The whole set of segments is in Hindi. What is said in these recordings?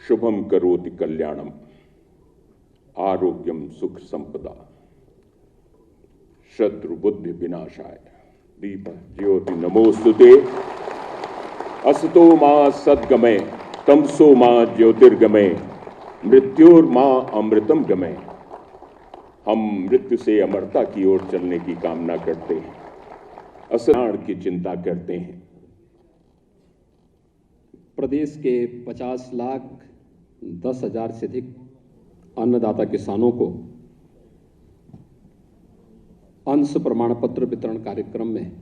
शुभम करोति कल्याणम आरोग्यम सुख संपदा शत्रु बुद्धि विनाशाय दीप ज्योति नमोस्तुते असतो मां सद्गमय तमसो मां ज्योतिर्गमय मृत्युर्मां अमृतम गमय। हम मृत्यु से अमरता की ओर चलने की कामना करते हैं, असराण की चिंता करते हैं। प्रदेश के 50,10,000 से अधिक अन्नदाता किसानों को अंश प्रमाण पत्र वितरण कार्यक्रम में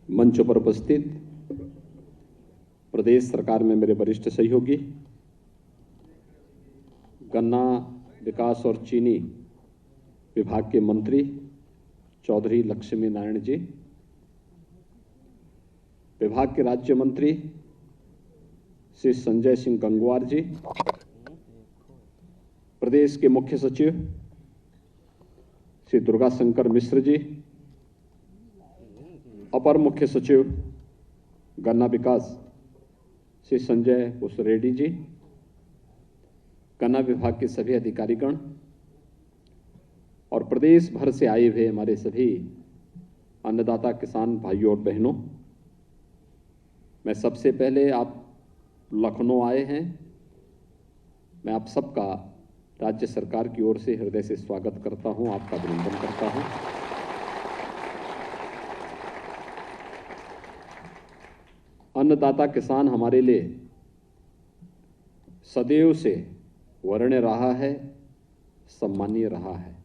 मंच पर उपस्थित प्रदेश सरकार में मेरे वरिष्ठ सहयोगी, गन्ना विकास और चीनी विभाग के मंत्री चौधरी लक्ष्मी नारायण जी, विभाग के राज्य मंत्री श्री संजय सिंह गंगवार जी, प्रदेश के मुख्य सचिव श्री दुर्गा शंकर मिश्र जी, अपर मुख्य सचिव गन्ना विकास श्री संजय रेड्डी जी, गन्ना विभाग के सभी अधिकारीगण और प्रदेश भर से आए हुए हमारे सभी अन्नदाता किसान भाइयों और बहनों, मैं सबसे पहले आप लखनऊ आए हैं, मैं आप सबका राज्य सरकार की ओर से हृदय से स्वागत करता हूं, आपका अभिनंदन करता हूं। अन्नदाता किसान हमारे लिए सदैव से वर्ण रहा है, सम्मानीय रहा है।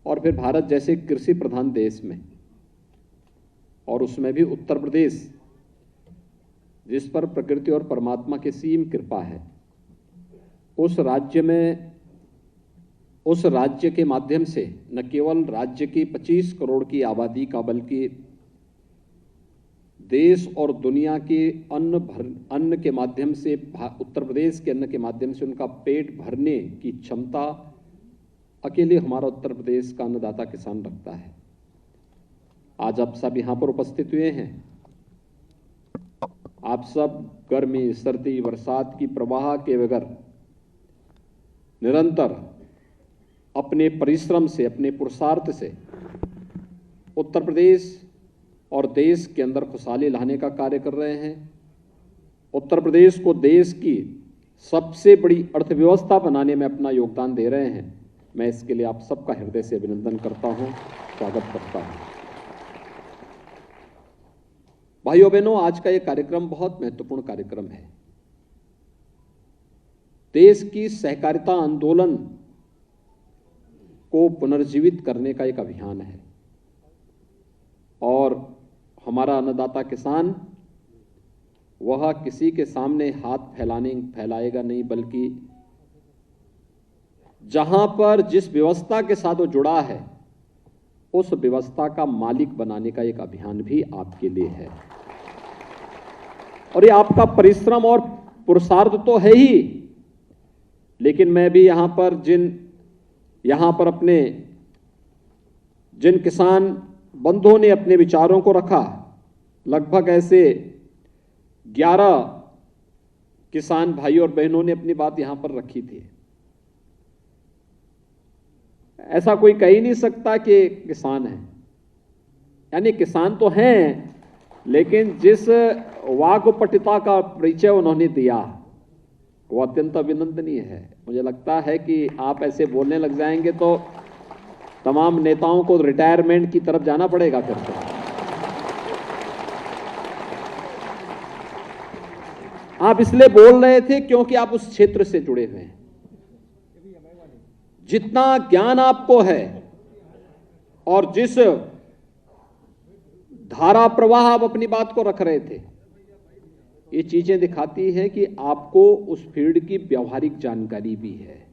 और फिर भारत जैसे कृषि प्रधान देश में, और उसमें भी उत्तर प्रदेश, जिस पर प्रकृति और परमात्मा की सीम कृपा है, उस राज्य के माध्यम से न केवल राज्य की 25 करोड़ की आबादी का, बल्कि देश और दुनिया के अन्न के माध्यम से, उत्तर प्रदेश के अन्न के माध्यम से उनका पेट भरने की क्षमता अकेले हमारा उत्तर प्रदेश का अन्नदाता किसान रखता है। आज आप सब यहां पर उपस्थित हुए हैं, आप सब गर्मी, सर्दी, बरसात की प्रवाह के बगैर निरंतर अपने परिश्रम से, अपने पुरुषार्थ से उत्तर प्रदेश और देश के अंदर खुशहाली लाने का कार्य कर रहे हैं। उत्तर प्रदेश को देश की सबसे बड़ी अर्थव्यवस्था बनाने में अपना योगदान दे रहे हैं। मैं इसके लिए आप सबका हृदय से अभिनंदन करता हूं, स्वागत करता हूं। भाइयों बहनों, आज का यह कार्यक्रम बहुत महत्वपूर्ण कार्यक्रम है। देश की सहकारिता आंदोलन को पुनर्जीवित करने का एक अभियान है और हमारा अन्नदाता किसान वह किसी के सामने हाथ फैलाएगा नहीं, बल्कि जहां पर जिस व्यवस्था के साथ वो जुड़ा है, उस व्यवस्था का मालिक बनाने का एक अभियान भी आपके लिए है। और ये आपका परिश्रम और पुरुषार्थ तो है ही, लेकिन मैं भी यहां पर अपने जिन किसान बंधुओं ने अपने विचारों को रखा, लगभग ऐसे 11 किसान भाई और बहनों ने अपनी बात यहां पर रखी थी। ऐसा कोई कह ही नहीं सकता कि किसान है, यानी किसान तो हैं, लेकिन जिस वाक्पटुता का परिचय उन्होंने दिया वो अत्यंत अभिनंदनीय है। मुझे लगता है कि आप ऐसे बोलने लग जाएंगे तो तमाम नेताओं को रिटायरमेंट की तरफ जाना पड़ेगा फिर से। आप इसलिए बोल रहे थे क्योंकि आप उस क्षेत्र से जुड़े हुए हैं। जितना ज्ञान आपको है और जिस धारा प्रवाह आप अपनी बात को रख रहे थे, ये चीजें दिखाती हैं कि आपको उस फील्ड की व्यावहारिक जानकारी भी है।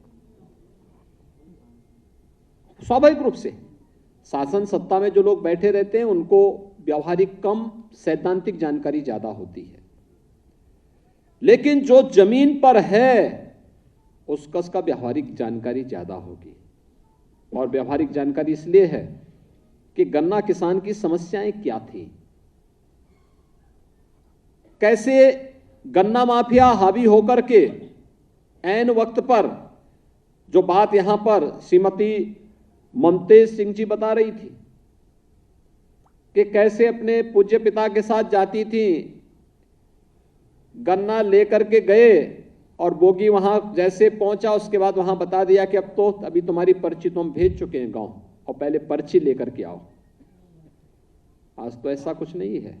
स्वाभाविक रूप से शासन सत्ता में जो लोग बैठे रहते हैं उनको व्यावहारिक कम, सैद्धांतिक जानकारी ज्यादा होती है, लेकिन जो जमीन पर है उसका व्यावहारिक जानकारी ज्यादा होगी। और व्यावहारिक जानकारी इसलिए है कि गन्ना किसान की समस्याएं क्या थी, कैसे गन्ना माफिया हावी होकर के ऐन वक्त पर, जो बात यहां पर श्रीमती ममतेज सिंह जी बता रही थी कि कैसे अपने पूज्य पिता के साथ जाती थी, गन्ना लेकर के गए और बोगी वहां जैसे पहुंचा उसके बाद वहां बता दिया कि अब तो अभी तुम्हारी पर्ची तो हम भेज चुके हैं गांव, और पहले पर्ची लेकर के आओ। आज तो ऐसा कुछ नहीं है।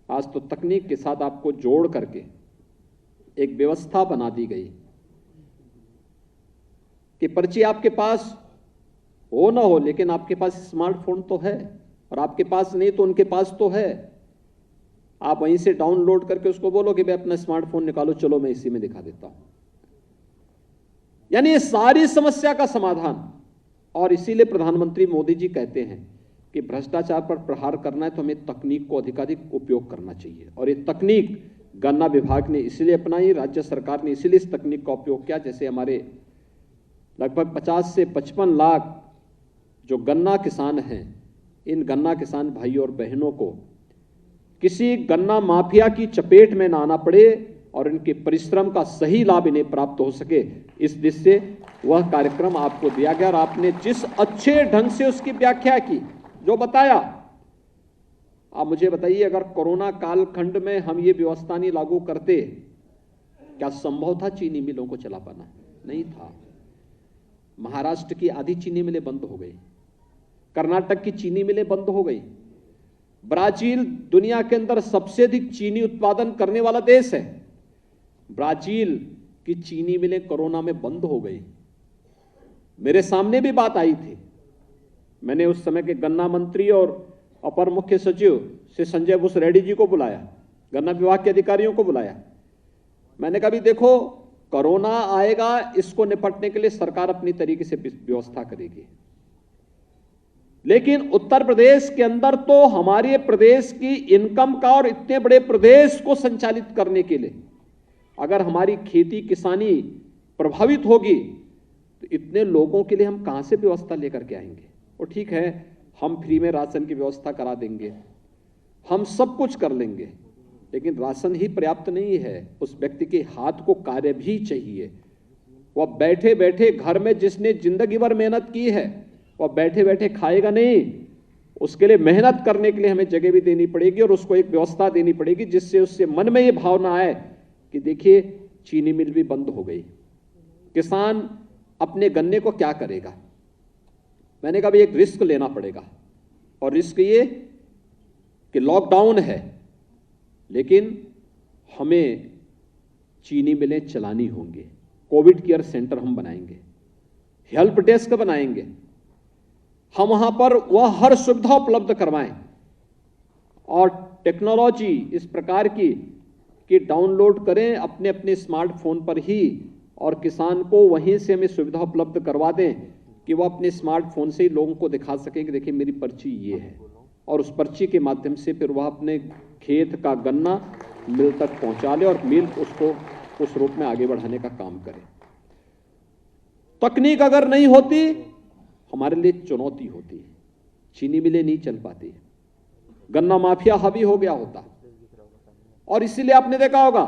आज तो तकनीक के साथ आपको जोड़ करके एक व्यवस्था बना दी गई कि पर्ची आपके पास हो ना हो, लेकिन आपके पास स्मार्टफोन तो है, और आपके पास नहीं तो उनके पास तो है। आप वहीं से डाउनलोड करके उसको बोलो कि भाई अपना स्मार्टफोन निकालो, चलो मैं इसी में दिखा देता हूं। यानी ये सारी समस्या का समाधान। और इसीलिए प्रधानमंत्री मोदी जी कहते हैं कि भ्रष्टाचार पर प्रहार करना है तो हमें तकनीक को अधिकाधिक उपयोग करना चाहिए। और ये तकनीक गन्ना विभाग ने इसलिए अपनाई, राज्य सरकार ने इसीलिए इस तकनीक का उपयोग किया। जैसे हमारे लगभग 50 से 55 लाख जो गन्ना किसान हैं, इन गन्ना किसान भाइयों और बहनों को किसी गन्ना माफिया की चपेट में ना आना पड़े और इनके परिश्रम का सही लाभ इन्हें प्राप्त हो सके, इस दृष्टि से वह कार्यक्रम आपको दिया गया। और आपने जिस अच्छे ढंग से उसकी व्याख्या की, जो बताया, आप मुझे बताइए, अगर कोरोना कालखंड में हम ये व्यवस्था नहीं लागू करते, क्या संभव था चीनी मिलों को चला पाना? नहीं था। महाराष्ट्र की आधी चीनी मिलें बंद हो गई, कर्नाटक की चीनी मिलें बंद हो गई, ब्राजील दुनिया के अंदर सबसे अधिक चीनी उत्पादन करने वाला देश है, ब्राजील की चीनी मिलें कोरोना में बंद हो गई। मेरे सामने भी बात आई थी, मैंने उस समय के गन्ना मंत्री और अपर मुख्य सचिव से संजय भूस रेड्डी जी को बुलाया, गन्ना विभाग के अधिकारियों को बुलाया। मैंने कहा भी देखो, कोरोना आएगा, इसको निपटने के लिए सरकार अपनी तरीके से व्यवस्था करेगी, लेकिन उत्तर प्रदेश के अंदर तो हमारे प्रदेश की इनकम का और इतने बड़े प्रदेश को संचालित करने के लिए अगर हमारी खेती किसानी प्रभावित होगी तो इतने लोगों के लिए हम कहां से व्यवस्था लेकर के आएंगे? और ठीक है, हम फ्री में राशन की व्यवस्था करा देंगे, हम सब कुछ कर लेंगे, लेकिन राशन ही पर्याप्त नहीं है। उस व्यक्ति के हाथ को कार्य भी चाहिए। वह बैठे बैठे घर में जिसने जिंदगी भर मेहनत की है, वह बैठे बैठे खाएगा नहीं। उसके लिए मेहनत करने के लिए हमें जगह भी देनी पड़ेगी और उसको एक व्यवस्था देनी पड़ेगी जिससे उससे मन में ये भावना आए कि देखिए चीनी मिल भी बंद हो गई, किसान अपने गन्ने को क्या करेगा। मैंने कहा भी एक रिस्क लेना पड़ेगा, और रिस्क ये कि लॉकडाउन है, लेकिन हमें चीनी मिलें चलानी होंगी, कोविड केयर सेंटर हम बनाएंगे, हेल्प डेस्क बनाएंगे, हम वहां पर वह हर सुविधा उपलब्ध करवाएं, और टेक्नोलॉजी इस प्रकार की कि डाउनलोड करें अपने अपने स्मार्टफोन पर ही, और किसान को वहीं से हमें सुविधा उपलब्ध करवा दें कि वह अपने स्मार्टफोन से ही लोगों को दिखा सकें कि देखिए मेरी पर्ची ये है, और उस पर्ची के माध्यम से फिर वह अपने खेत का गन्ना मिल तक पहुंचा ले और मिल उसको उस रूप में आगे बढ़ाने का काम करे। तकनीक अगर नहीं होती, हमारे लिए चुनौती होती, चीनी मिलें नहीं चल पाती, गन्ना माफिया हावी हो गया होता। और इसीलिए आपने देखा होगा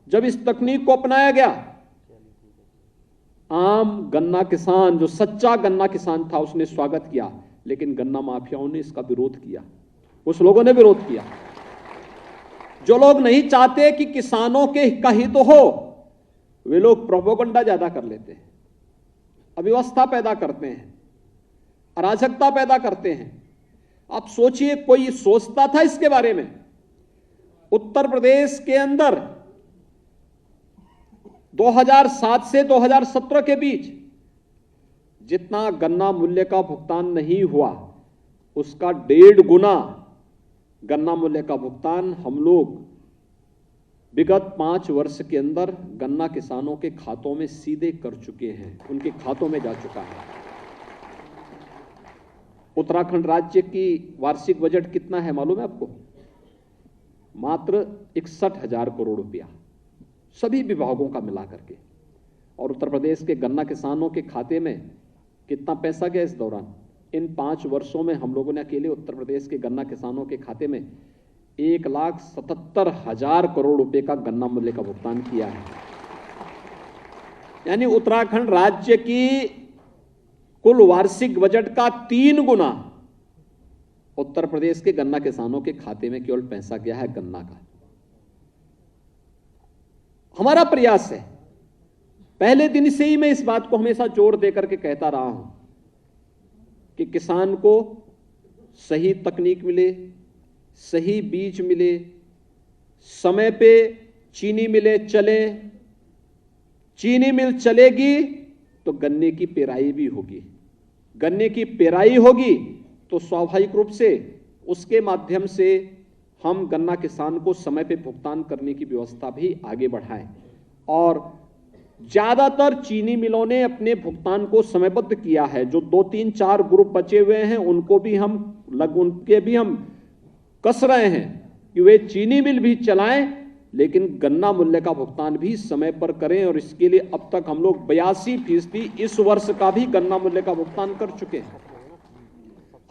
जब इस तकनीक को अपनाया गया, आम गन्ना किसान जो सच्चा गन्ना किसान था उसने स्वागत किया, लेकिन गन्ना माफियाओं ने इसका विरोध किया, कुछ लोगों ने विरोध किया। जो लोग नहीं चाहते कि किसानों के का हित हो, वे लोग प्रोपेगेंडा ज्यादा कर लेते हैं, अव्यवस्था पैदा करते हैं, अराजकता पैदा करते हैं। आप सोचिए, कोई सोचता था इसके बारे में? उत्तर प्रदेश के अंदर 2007 से 2017 के बीच जितना गन्ना मूल्य का भुगतान नहीं हुआ, उसका 1.5 गुना गन्ना मूल्य का भुगतान हम लोग विगत 5 वर्ष के अंदर गन्ना किसानों के खातों में सीधे कर चुके हैं, उनके खातों में जा चुका है। उत्तराखंड राज्य की वार्षिक बजट कितना है मालूम है आपको? मात्र 61,000 करोड़ रुपया, सभी विभागों का मिला करके। और उत्तर प्रदेश के गन्ना किसानों के खाते में कितना पैसा गया इस दौरान? इन 5 वर्षों में हम लोगों ने अकेले उत्तर प्रदेश के गन्ना किसानों के खाते में 1,77,000 करोड़ रुपए का गन्ना मूल्य का भुगतान किया है। यानी उत्तराखंड राज्य की कुल वार्षिक बजट का 3 गुना उत्तर प्रदेश के गन्ना किसानों के खाते में केवल पैसा गया है गन्ना का। हमारा प्रयास है, पहले दिन से ही मैं इस बात को हमेशा जोर देकर के कहता रहा हूं कि किसान को सही तकनीक मिले, सही बीज मिले, समय पे चीनी मिलें चले। चीनी मिल चलेगी तो गन्ने की पेराई भी होगी, गन्ने की पेराई होगी तो स्वाभाविक रूप से उसके माध्यम से हम गन्ना किसान को समय पे भुगतान करने की व्यवस्था भी आगे बढ़ाएं। और ज्यादातर चीनी मिलों ने अपने भुगतान को समयबद्ध किया है। जो 2-3-4 ग्रुप बचे हुए हैं उनको भी उनके भी हम कस रहे हैं कि वे चीनी मिल भी चलाएं, लेकिन गन्ना मूल्य का भुगतान भी समय पर करें। और इसके लिए अब तक हम लोग 82% इस वर्ष का भी गन्ना मूल्य का भुगतान कर चुके हैं।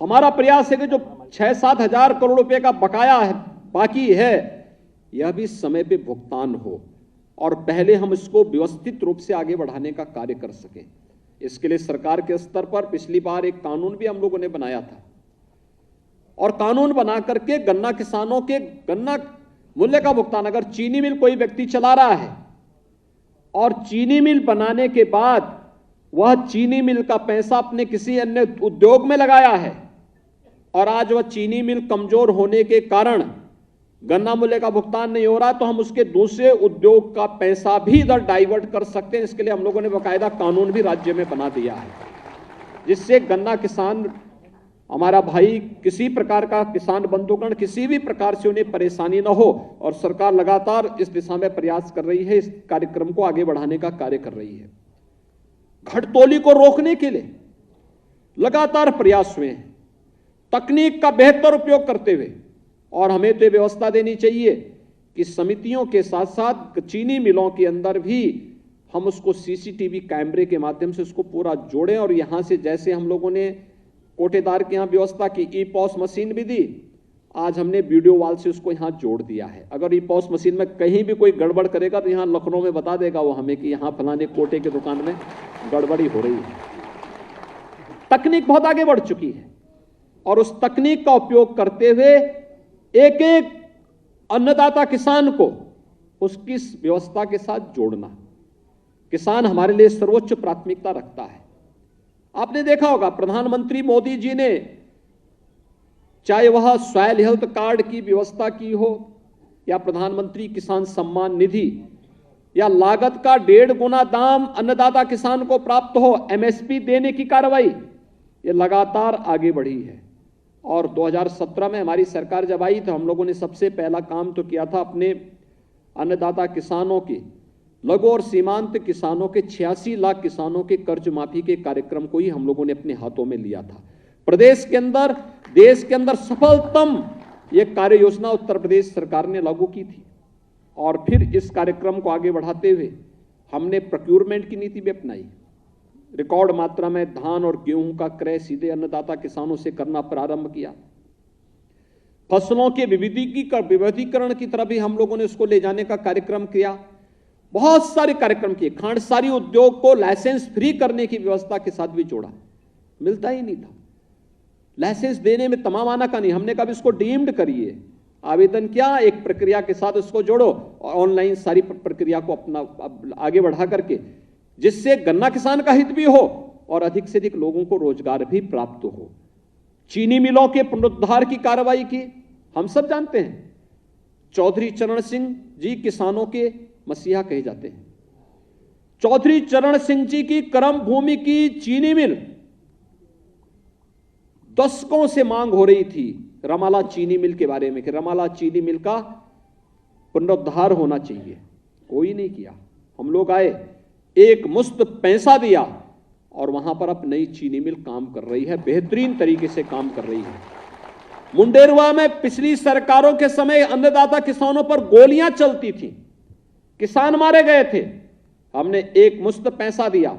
हमारा प्रयास है कि जो 6-7 हजार करोड़ रुपए का बकाया है, बाकी है, यह भी समय पे भुगतान हो और पहले हम इसको व्यवस्थित रूप से आगे बढ़ाने का कार्य कर सकें। इसके लिए सरकार के स्तर पर पिछली बार एक कानून भी हम लोगों ने बनाया था और कानून बना करके गन्ना किसानों के गन्ना मूल्य का भुगतान, अगर चीनी मिल कोई व्यक्ति चला रहा है और चीनी मिल बनाने के बाद वह चीनी मिल का पैसा अपने किसी अन्य उद्योग में लगाया है और आज वह चीनी मिल कमजोर होने के कारण गन्ना मूल्य का भुगतान नहीं हो रहा, तो हम उसके दूसरे उद्योग का पैसा भी इधर डाइवर्ट कर सकते हैं। इसके लिए हम लोगों ने बाकायदा कानून भी राज्य में बना दिया है, जिससे गन्ना किसान हमारा भाई किसी प्रकार का किसान बंधुगण किसी भी प्रकार से उन्हें परेशानी न हो। और सरकार लगातार इस दिशा में प्रयास कर रही है, इस कार्यक्रम को आगे बढ़ाने का कार्य कर रही है। घटतोली को रोकने के लिए लगातार प्रयास हुए हैं, तकनीक का बेहतर उपयोग करते हुए। और हमें तो व्यवस्था देनी चाहिए कि समितियों के साथ साथ चीनी मिलों के अंदर भी हम उसको सीसीटीवी कैमरे के माध्यम से उसको पूरा जोड़ें। और यहां से जैसे हम लोगों ने कोटेदार के यहां व्यवस्था की, ई-पॉस मशीन भी दी, आज हमने वीडियो वॉल से उसको यहां जोड़ दिया है। अगर ई-पॉस मशीन में कहीं भी कोई गड़बड़ करेगा तो यहां लखनऊ में बता देगा वो हमें कि यहां फलाने कोटे की दुकान में गड़बड़ी हो रही है। तकनीक बहुत आगे बढ़ चुकी है और उस तकनीक का उपयोग करते हुए एक एक अन्नदाता किसान को उसकी व्यवस्था के साथ जोड़ना, किसान हमारे लिए सर्वोच्च प्राथमिकता रखता है। आपने देखा होगा प्रधानमंत्री मोदी जी ने, चाहे वह सॉयल हेल्थ कार्ड की व्यवस्था की हो या प्रधानमंत्री किसान सम्मान निधि या लागत का 1.5 गुना दाम अन्नदाता किसान को प्राप्त हो, एमएसपी देने की कार्रवाई, ये लगातार आगे बढ़ी है। और 2017 में हमारी सरकार जब आई तो हम लोगों ने सबसे पहला काम तो किया था, अपने अन्नदाता किसानों की, लघु और सीमांत किसानों के 86 लाख किसानों के कर्ज माफी के कार्यक्रम को ही हम लोगों ने अपने हाथों में लिया था। प्रदेश के अंदर, देश के अंदर सफलतम ये कार्य योजना उत्तर प्रदेश सरकार ने लागू की थी। और फिर इस कार्यक्रम को आगे बढ़ाते हुए हमने प्रोक्योरमेंट की नीति भी अपनाई। रिकॉर्ड मात्रा में धान और गेहूं का क्रय सीधे अन्नदाता किसानों से करना प्रारंभ किया। फसलों के विविधीकरण की तरफ भी हम लोगों ने उसको ले जाने का कार्यक्रम किया। बहुत सारे कार्यक्रम किए। खांडसारी उद्योग को लाइसेंस फ्री करने की व्यवस्था के साथ भी जोड़ा, मिलता ही नहीं था। लाइसेंस देने में तमाम आना का नहीं, हमने कहा इसको डीम्ड करिए, आवेदन क्या, एक प्रक्रिया के साथ उसको जोड़ो और ऑनलाइन सारी प्रक्रिया को अपना आगे बढ़ा करके, जिससे गन्ना किसान का हित भी हो और अधिक से अधिक लोगों को रोजगार भी प्राप्त हो। चीनी मिलों के पुनरुद्धार की कार्रवाई की। हम सब जानते हैं चौधरी चरण सिंह जी किसानों के मसीहा कहे जाते हैं। चौधरी चरण सिंह जी की कर्म भूमि की चीनी मिल, दशकों से मांग हो रही थी रमाला चीनी मिल के बारे में कि रमाला चीनी मिल का पुनरुद्धार होना चाहिए, कोई नहीं किया। हम लोग आए, एक मुश्त पैसा दिया और वहां पर अब नई चीनी मिल काम कर रही है, बेहतरीन तरीके से काम कर रही है। मुंडेरवा में पिछली सरकारों के समय अन्नदाता किसानों पर गोलियां चलती थी, किसान मारे गए थे। हमने एक मुश्त पैसा दिया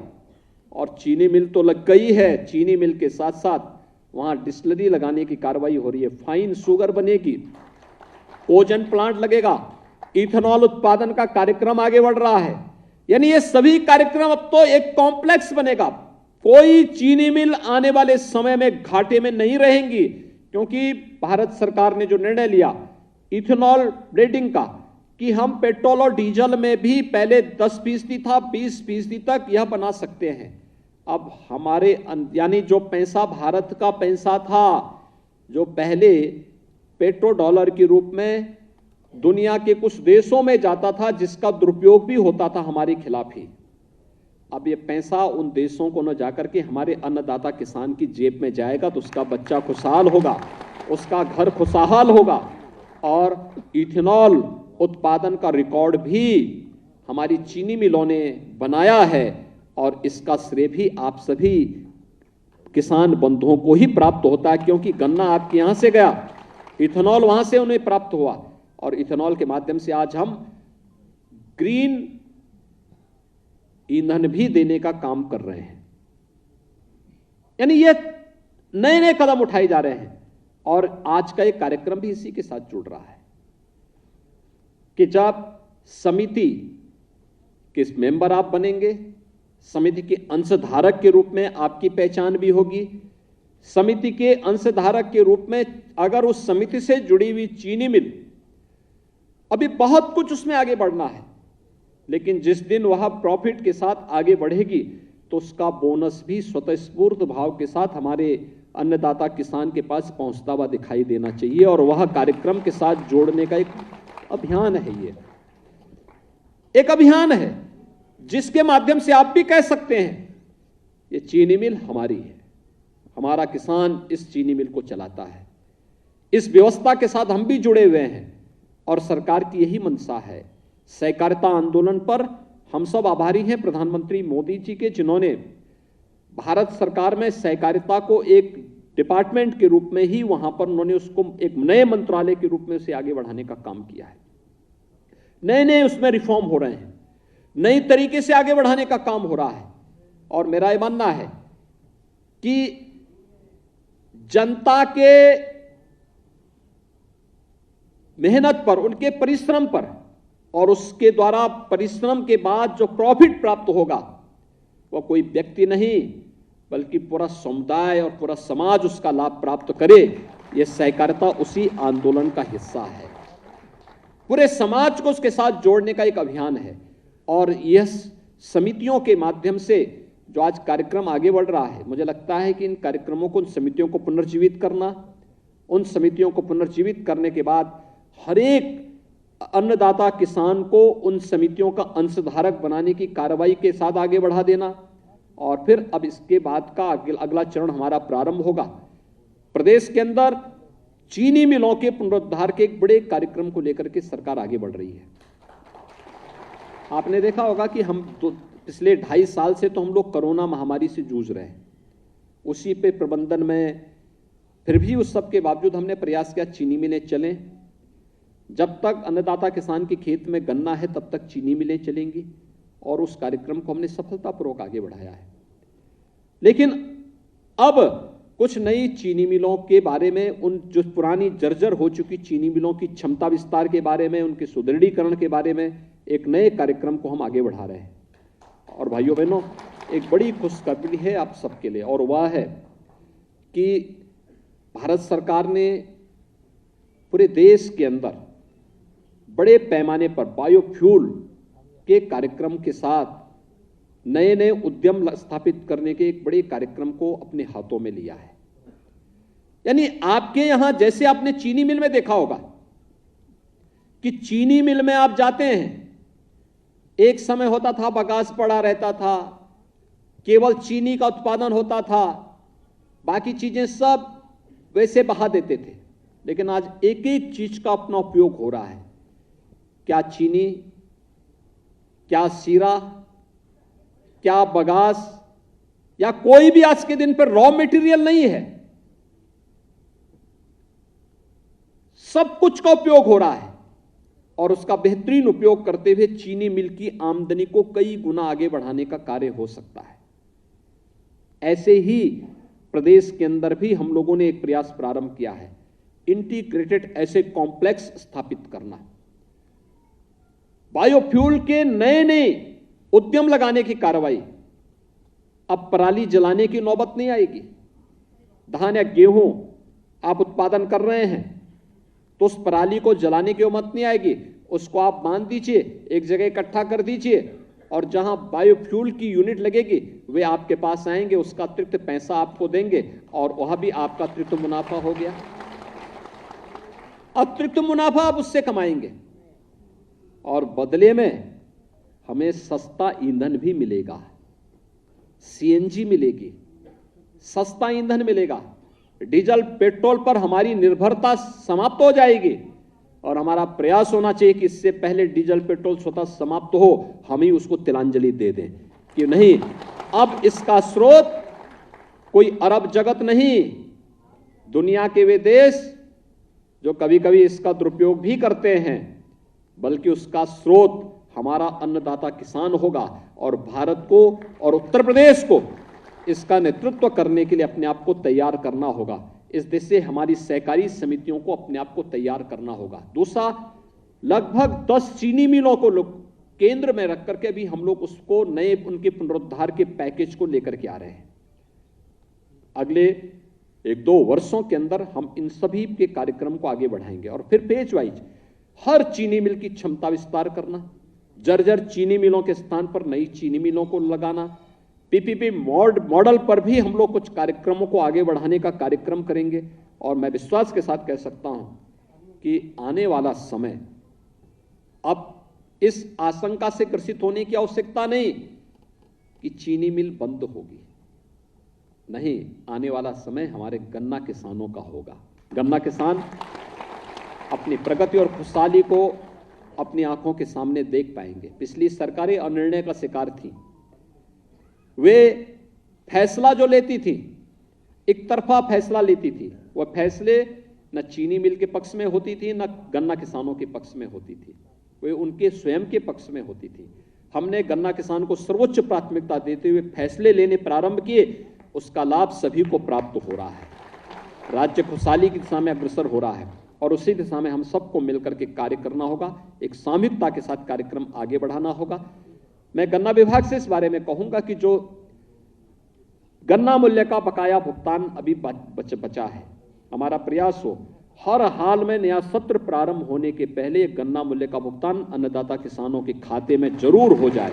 और चीनी मिल तो लग गई है। चीनी मिल के साथ साथ वहां डिस्टिलरी लगाने की कार्रवाई हो रही है, फाइन शुगर बनेगी, कोजन प्लांट लगेगा, इथेनॉल उत्पादन का कार्यक्रम आगे बढ़ रहा है। यानी ये सभी कार्यक्रम अब तो एक कॉम्प्लेक्स बनेगा। कोई चीनी मिल आने वाले समय में घाटे में नहीं रहेंगी, क्योंकि भारत सरकार ने जो निर्णय लिया इथेनॉल ब्लेंडिंग का कि हम पेट्रोल और डीजल में भी पहले 10% था, 20% तक यह बना सकते हैं। अब हमारे यानी जो पैसा भारत का पैसा था, जो पहले पेट्रो डॉलर के रूप में दुनिया के कुछ देशों में जाता था, जिसका दुरुपयोग भी होता था हमारे खिलाफ ही, अब ये पैसा उन देशों को न जाकर के हमारे अन्नदाता किसान की जेब में जाएगा, तो उसका बच्चा खुशहाल होगा, उसका घर खुशहाल होगा। और इथेनॉल उत्पादन का रिकॉर्ड भी हमारी चीनी मिलों ने बनाया है, और इसका श्रेय भी आप सभी किसान बंधुओं को ही प्राप्त होता है, क्योंकि गन्ना आपके यहां से गया, इथेनॉल वहां से उन्हें प्राप्त हुआ, और इथेनॉल के माध्यम से आज हम ग्रीन ईंधन भी देने का काम कर रहे हैं। यानी ये नए नए कदम उठाए जा रहे हैं, और आज का एक कार्यक्रम भी इसी के साथ जुड़ रहा है कि जब समिति के मेंबर आप बनेंगे, समिति के अंशधारक के रूप में आपकी पहचान भी होगी। समिति के अंशधारक के रूप में अगर उस समिति से जुड़ी हुई चीनी मिल, अभी बहुत कुछ उसमें आगे बढ़ना है, लेकिन जिस दिन वह प्रॉफिट के साथ आगे बढ़ेगी तो उसका बोनस भी स्वतःस्फूर्त भाव के साथ हमारे अन्नदाता किसान के पास पहुंचता हुआ दिखाई देना चाहिए, और वह कार्यक्रम के साथ जोड़ने का एक अभियान है। ये एक अभियान है जिसके माध्यम से आप भी कह सकते हैं ये चीनी मिल हमारी है, हमारा किसान इस चीनी मिल को चलाता है। इस व्यवस्था के साथ हम भी जुड़े हुए हैं, और सरकार की यही मंशा है। सहकारिता आंदोलन पर हम सब आभारी हैं प्रधानमंत्री मोदी जी के, जिन्होंने भारत सरकार में सहकारिता को एक डिपार्टमेंट के रूप में ही वहां पर उन्होंने उसको एक नए मंत्रालय के रूप में उसे आगे बढ़ाने का काम किया है। नए नए उसमें रिफॉर्म हो रहे हैं, नई तरीके से आगे बढ़ाने का काम हो रहा है। और मेरा यह मानना है कि जनता के मेहनत पर, उनके परिश्रम पर, और उसके द्वारा परिश्रम के बाद जो प्रॉफिट प्राप्त होगा वह कोई व्यक्ति नहीं बल्कि पूरा समुदाय और पूरा समाज उसका लाभ प्राप्त करे। यह सहकारिता उसी आंदोलन का हिस्सा है। पूरे समाज को उसके साथ जोड़ने का एक अभियान है, और यह समितियों के माध्यम से जो आज कार्यक्रम आगे बढ़ रहा है, मुझे लगता है कि इन कार्यक्रमों को, उन समितियों को पुनर्जीवित करना, उन समितियों को पुनर्जीवित करने के बाद हर एक अन्नदाता किसान को उन समितियों का अंशधारक बनाने की कार्रवाई के साथ आगे बढ़ा देना, और फिर अब इसके बाद का अगला चरण हमारा प्रारंभ होगा। प्रदेश के अंदर चीनी मिलों के पुनरुद्धार के एक बड़े कार्यक्रम को लेकर के सरकार आगे बढ़ रही है। आपने देखा होगा कि हम पिछले 2.5 साल से तो हम लोग कोरोना महामारी से जूझ रहे हैं, उसी पे प्रबंधन में, फिर भी उस सब के बावजूद हमने प्रयास किया चीनी मिलें चलें। जब तक अन्नदाता किसान के खेत में गन्ना है तब तक चीनी मिलें चलेंगी, और उस कार्यक्रम को हमने सफलतापूर्वक आगे बढ़ाया है। लेकिन अब कुछ नई चीनी मिलों के बारे में, उन जो पुरानी जर्जर हो चुकी चीनी मिलों की क्षमता विस्तार के बारे में, उनके सुदृढ़ीकरण के बारे में एक नए कार्यक्रम को हम आगे बढ़ा रहे हैं। और भाइयों बहनों, एक बड़ी खुशखबरी है आप सबके लिए, और वह है कि भारत सरकार ने पूरे देश के अंदर बड़े पैमाने पर बायोफ्यूल के कार्यक्रम के साथ नए नए उद्यम स्थापित करने के एक बड़े कार्यक्रम को अपने हाथों में लिया है। यानी आपके यहां, जैसे आपने चीनी मिल में देखा होगा कि चीनी मिल में आप जाते हैं, एक समय होता था बगास पड़ा रहता था, केवल चीनी का उत्पादन होता था, बाकी चीजें सब वैसे बहा देते थे। लेकिन आज एक एक चीज का अपना उपयोग हो रहा है। क्या चीनी, क्या सीरा, क्या बगास, या कोई भी आज के दिन पर रॉ मटेरियल नहीं है, सब कुछ का उपयोग हो रहा है, और उसका बेहतरीन उपयोग करते हुए चीनी मिल की आमदनी को कई गुना आगे बढ़ाने का कार्य हो सकता है। ऐसे ही प्रदेश के अंदर भी हम लोगों ने एक प्रयास प्रारंभ किया है, इंटीग्रेटेड ऐसे कॉम्प्लेक्स स्थापित करना, बायोफ्यूल के नए नए उद्यम लगाने की कार्रवाई। अब पराली जलाने की नौबत नहीं आएगी। धान या गेहूं आप उत्पादन कर रहे हैं तो उस पराली को जलाने की नौबत नहीं आएगी, उसको आप बांध दीजिए, एक जगह इकट्ठा कर दीजिए और जहां बायोफ्यूल की यूनिट लगेगी वे आपके पास आएंगे, उसका अतिरिक्त पैसा आपको देंगे और वहां भी आपका अतिरिक्त मुनाफा हो गया। अतिरिक्त मुनाफा आप उससे कमाएंगे और बदले में हमें सस्ता ईंधन भी मिलेगा, सीएनजी मिलेगी, सस्ता ईंधन मिलेगा। डीजल पेट्रोल पर हमारी निर्भरता समाप्त हो जाएगी और हमारा प्रयास होना चाहिए कि इससे पहले डीजल पेट्रोल स्वतः समाप्त हो, हम ही उसको तिलांजलि दे दें कि नहीं, अब इसका स्रोत कोई अरब जगत नहीं, दुनिया के वे देश जो कभी कभी इसका दुरुपयोग भी करते हैं, बल्कि उसका स्रोत हमारा अन्नदाता किसान होगा और भारत को और उत्तर प्रदेश को इसका नेतृत्व करने के लिए अपने आप को तैयार करना होगा। इस दिशा से हमारी सहकारी समितियों को अपने आप को तैयार करना होगा। दूसरा, लगभग 10 चीनी मिलों को केंद्र में रख करके भी हम लोग उसको नए उनके पुनरुद्धार के पैकेज को लेकर के आ रहे हैं। अगले 1-2 वर्षों के अंदर हम इन सभी के कार्यक्रम को आगे बढ़ाएंगे और फिर फेज वाइज हर चीनी मिल की क्षमता विस्तार करना, जर्जर चीनी मिलों के स्थान पर नई चीनी मिलों को लगाना, पीपीपी मॉडल पर भी हम लोग कुछ कार्यक्रमों को आगे बढ़ाने का कार्यक्रम करेंगे। और मैं विश्वास के साथ कह सकता हूं कि आने वाला समय अब इस आशंका से ग्रसित होने की आवश्यकता नहीं कि चीनी मिल बंद होगी, नहीं, आने वाला समय हमारे गन्ना किसानों का होगा। गन्ना किसान अपनी प्रगति और खुशहाली को अपनी आंखों के सामने देख पाएंगे। पिछली सरकारें अनिर्णय का शिकार थी, वे फैसला जो लेती थी एक तरफा फैसला लेती थी, वह फैसले न चीनी मिल के पक्ष में होती थी न गन्ना किसानों के पक्ष में होती थी, वे उनके स्वयं के पक्ष में होती थी। हमने गन्ना किसान को सर्वोच्च प्राथमिकता देते हुए फैसले लेने प्रारंभ किए, उसका लाभ सभी को प्राप्त हो रहा है, राज्य खुशहाली की दिशा में अग्रसर हो रहा है और उसी दिशा में हम सबको मिलकर के कार्य करना होगा, एक सामूहिकता के साथ कार्यक्रम आगे बढ़ाना होगा। मैं गन्ना विभाग से इस बारे में कहूंगा कि जो गन्ना मूल्य का बकाया भुगतान अभी बचा है, हमारा प्रयास हो हर हाल में नया सत्र प्रारंभ होने के पहले गन्ना मूल्य का भुगतान अन्नदाता किसानों के खाते में जरूर हो जाए।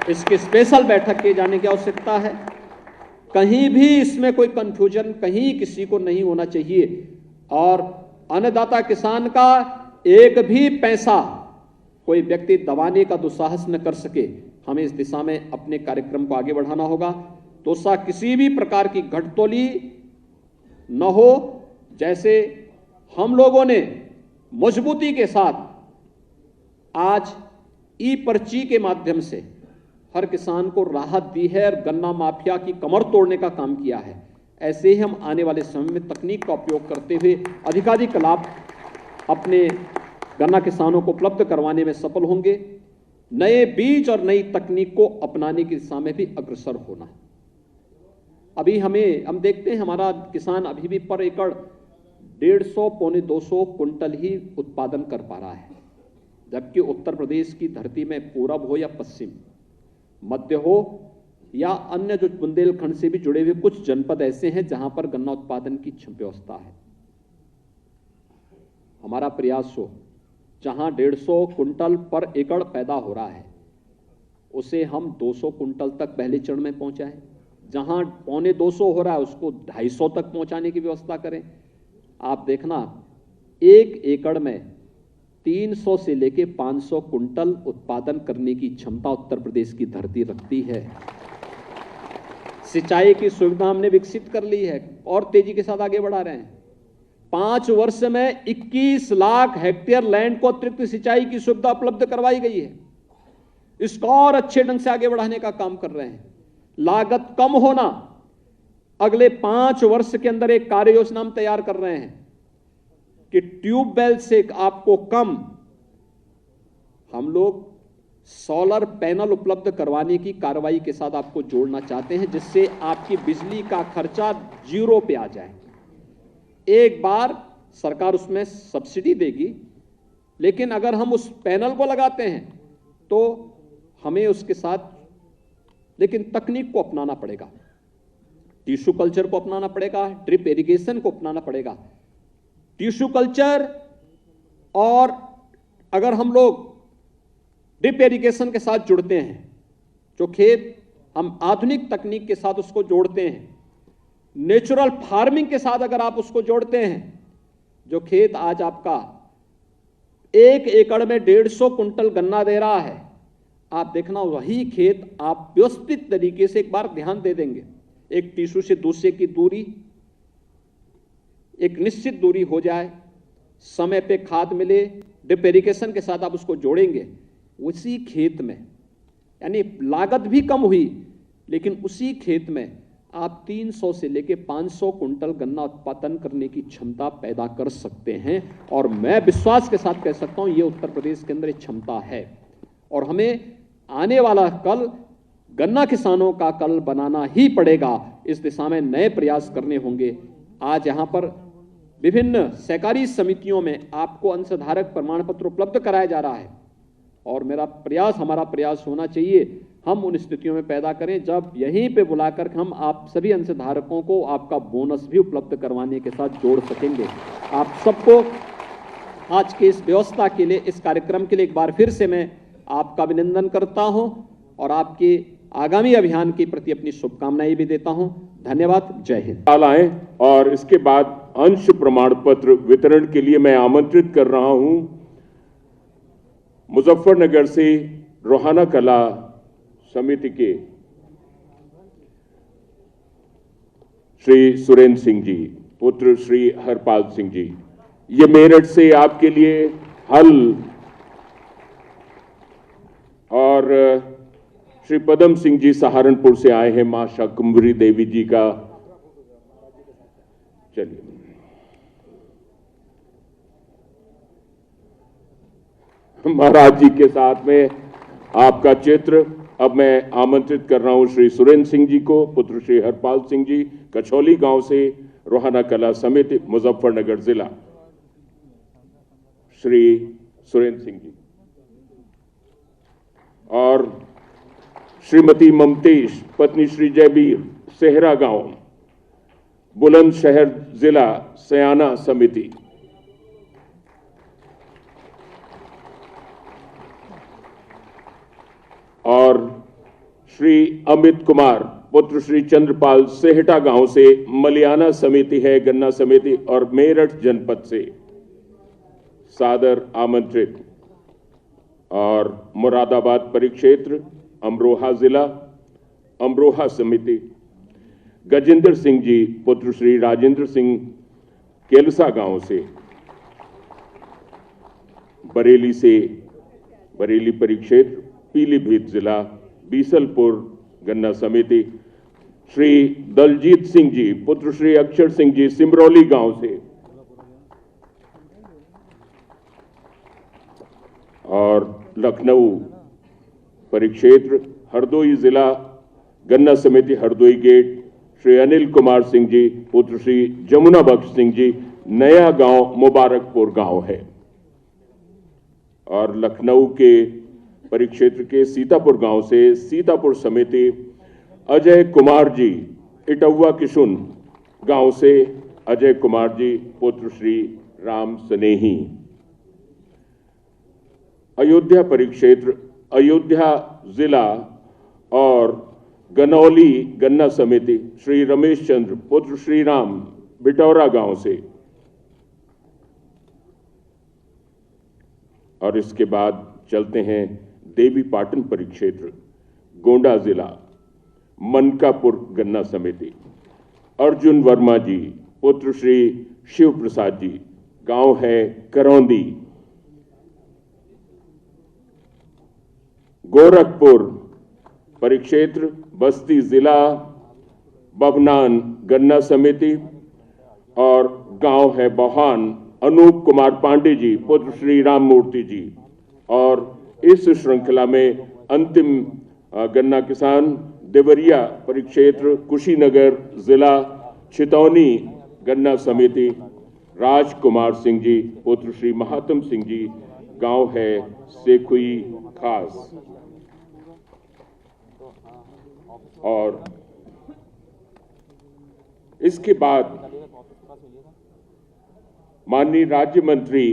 इसकी स्पेशल बैठक किए जाने की आवश्यकता है। कहीं भी इसमें कोई कंफ्यूजन कहीं किसी को नहीं होना चाहिए और अन्नदाता किसान का एक भी पैसा कोई व्यक्ति दबाने का दुस्साहस न कर सके। हमें इस दिशा में अपने कार्यक्रम को आगे बढ़ाना होगा। तो किसी भी प्रकार की घटतोली न हो, जैसे हम लोगों ने मजबूती के साथ आज ई पर्ची के माध्यम से हर किसान को राहत दी है और गन्ना माफिया की कमर तोड़ने का काम किया है, ऐसे ही हम आने वाले समय में तकनीक का उपयोग करते हुए अधिकाधिक लाभ अपने गन्ना किसानों को उपलब्ध करवाने में सफल होंगे। नए बीज और नई तकनीक को अपनाने की दिशा में भी अग्रसर होना। अभी हम देखते हैं हमारा किसान अभी भी पर एकड़ 150 पौने 200 कुंटल ही उत्पादन कर पा रहा है, जबकि उत्तर प्रदेश की धरती में पूरब हो या पश्चिम, मध्य हो या अन्य जो बुंदेलखंड से भी जुड़े हुए कुछ जनपद ऐसे हैं जहां पर गन्ना उत्पादन की व्यवस्था है। हमारा प्रयास हो जहां 150 कुंटल पर एकड़ पैदा हो रहा है उसे हम 200 कुंटल तक पहले चरण में पहुंचाएं, जहां पौने 200 हो रहा है उसको 250 तक पहुंचाने की व्यवस्था करें। आप देखना, एक एकड़ में 300 से लेके 500 कुंटल उत्पादन करने की क्षमता उत्तर प्रदेश की धरती रखती है। सिंचाई की सुविधा हमने विकसित कर ली है और तेजी के साथ आगे बढ़ा रहे हैं। 5 वर्ष में 21 लाख हेक्टेयर लैंड को अतिरिक्त सिंचाई की सुविधा उपलब्ध करवाई गई है। इसको और अच्छे ढंग से आगे बढ़ाने का काम कर रहे हैं। लागत कम होना, अगले 5 वर्ष के अंदर एक कार्य योजना हम तैयार कर रहे हैं कि ट्यूबवेल से आपको कम हम लोग सोलर पैनल उपलब्ध करवाने की कार्रवाई के साथ आपको जोड़ना चाहते हैं, जिससे आपकी बिजली का खर्चा 0 पे आ जाए। एक बार सरकार उसमें सब्सिडी देगी, लेकिन अगर हम उस पैनल को लगाते हैं तो हमें उसके साथ लेकिन तकनीक को अपनाना पड़ेगा, टिश्यू कल्चर को अपनाना पड़ेगा, ड्रिप इरिगेशन को अपनाना पड़ेगा। टिश्यू कल्चर और अगर हम लोग ड्रिप इरिगेशन के साथ जुड़ते हैं, जो खेत हम आधुनिक तकनीक के साथ उसको जोड़ते हैं, नेचुरल फार्मिंग के साथ अगर आप उसको जोड़ते हैं, जो खेत आज आपका 1 एकड़ में 150 कुंटल गन्ना दे रहा है, आप देखना वही खेत आप व्यवस्थित तरीके से एक बार ध्यान दे देंगे, एक टिश्यू से दूसरे की दूरी एक निश्चित दूरी हो जाए, समय पे खाद मिले, ड्रिप इरिगेशन के साथ आप उसको जोड़ेंगे, उसी खेत में यानी लागत भी कम हुई, लेकिन उसी खेत में आप 300 से लेकर 500 कुंटल गन्ना उत्पादन करने की क्षमता पैदा कर सकते हैं। और मैं विश्वास के साथ कह सकता हूं, ये उत्तर प्रदेश के अंदर एक क्षमता है और हमें आने वाला कल गन्ना किसानों का कल बनाना ही पड़ेगा। इस दिशा में नए प्रयास करने होंगे। आज यहां पर विभिन्न सहकारी समितियों में आपको अंशधारक प्रमाण पत्र उपलब्ध कराया जा रहा है और हमारा प्रयास होना चाहिए हम उन स्थितियों में पैदा करें जब यहीं पे बुलाकर हम आप सभी अंशधारकों को आपका बोनस भी उपलब्ध करवाने के साथ जोड़ सकेंगे। आप सबको आज के इस व्यवस्था के लिए, इस कार्यक्रम के लिए एक बार फिर से मैं आपका अभिनंदन करता हूं और आपके आगामी अभियान के प्रति अपनी शुभकामनाएं भी देता हूं। धन्यवाद। जय हिंद। आए और इसके बाद अंश प्रमाण पत्र वितरण के लिए मैं आमंत्रित कर रहा हूं मुजफ्फरनगर से रोहाना कला समिति के श्री सुरेंद्र सिंह जी, पुत्र श्री हरपाल सिंह जी। ये मेरठ से आपके लिए हल और श्री पदम सिंह जी सहारनपुर से आए हैं मां शाकुंभरी देवी जी का। चलिए महाराज जी के साथ में आपका चित्र। अब मैं आमंत्रित कर रहा हूं श्री सुरेंद्र सिंह जी को, पुत्र श्री हरपाल सिंह जी, कछौली गांव से, रोहाना कला समिति, मुजफ्फरनगर जिला। श्री सुरेंद्र सिंह जी और श्रीमती ममतेश, पत्नी श्री जयबीर, सेहरा गांव, बुलंदशहर जिला, सयाना समिति। और श्री अमित कुमार, पुत्र श्री चंद्रपाल, सेहटा गांव से, मलियाना समिति है, गन्ना समिति और मेरठ जनपद से सादर आमंत्रित। और मुरादाबाद परिक्षेत्र, अमरोहा जिला, अमरोहा समिति, गजेंद्र सिंह जी, पुत्र श्री राजेंद्र सिंह, केलसा गांव से, बरेली से, बरेली परिक्षेत्र, पीलीभीत जिला, बीसलपुर गन्ना समिति, श्री दलजीत सिंह जी, पुत्र श्री अक्षर सिंह जी, सिमरौली गांव से, और लखनऊ परिक्षेत्र, हरदोई जिला, गन्ना समिति, हरदोई गेट, श्री अनिल कुमार सिंह जी, पुत्र श्री जमुना बख्श सिंह जी, नया गांव मुबारकपुर गांव है। और लखनऊ के परिक्षेत्र के सीतापुर गांव से, सीतापुर समिति, अजय कुमार जी, इटौवा किशुन गांव से, अजय कुमार जी, पुत्र श्री राम स्नेही। अयोध्या परिक्षेत्र, अयोध्या जिला और गनौली गन्ना समिति, श्री रमेश चंद्र, पुत्र श्री राम, बिटौरा गांव से। और इसके बाद चलते हैं देवी पाटन परिक्षेत्र, गोंडा जिला, मनकापुर गन्ना समिति, अर्जुन वर्मा जी, पुत्र श्री शिव प्रसाद जी, गांव है करौंदी। गोरखपुर परिक्षेत्र, बस्ती जिला, बभनान गन्ना समिति और गांव है बहान, अनूप कुमार पांडे जी, पुत्र श्री राम मूर्ति जी। और इस श्रृंखला में अंतिम गन्ना किसान देवरिया परिक्षेत्र कुशीनगर जिला छितौनी गन्ना समिति राजकुमार सिंह जी पुत्र श्री महात्म सिंह जी, गांव है सेखुई खास। और इसके बाद माननीय राज्य मंत्री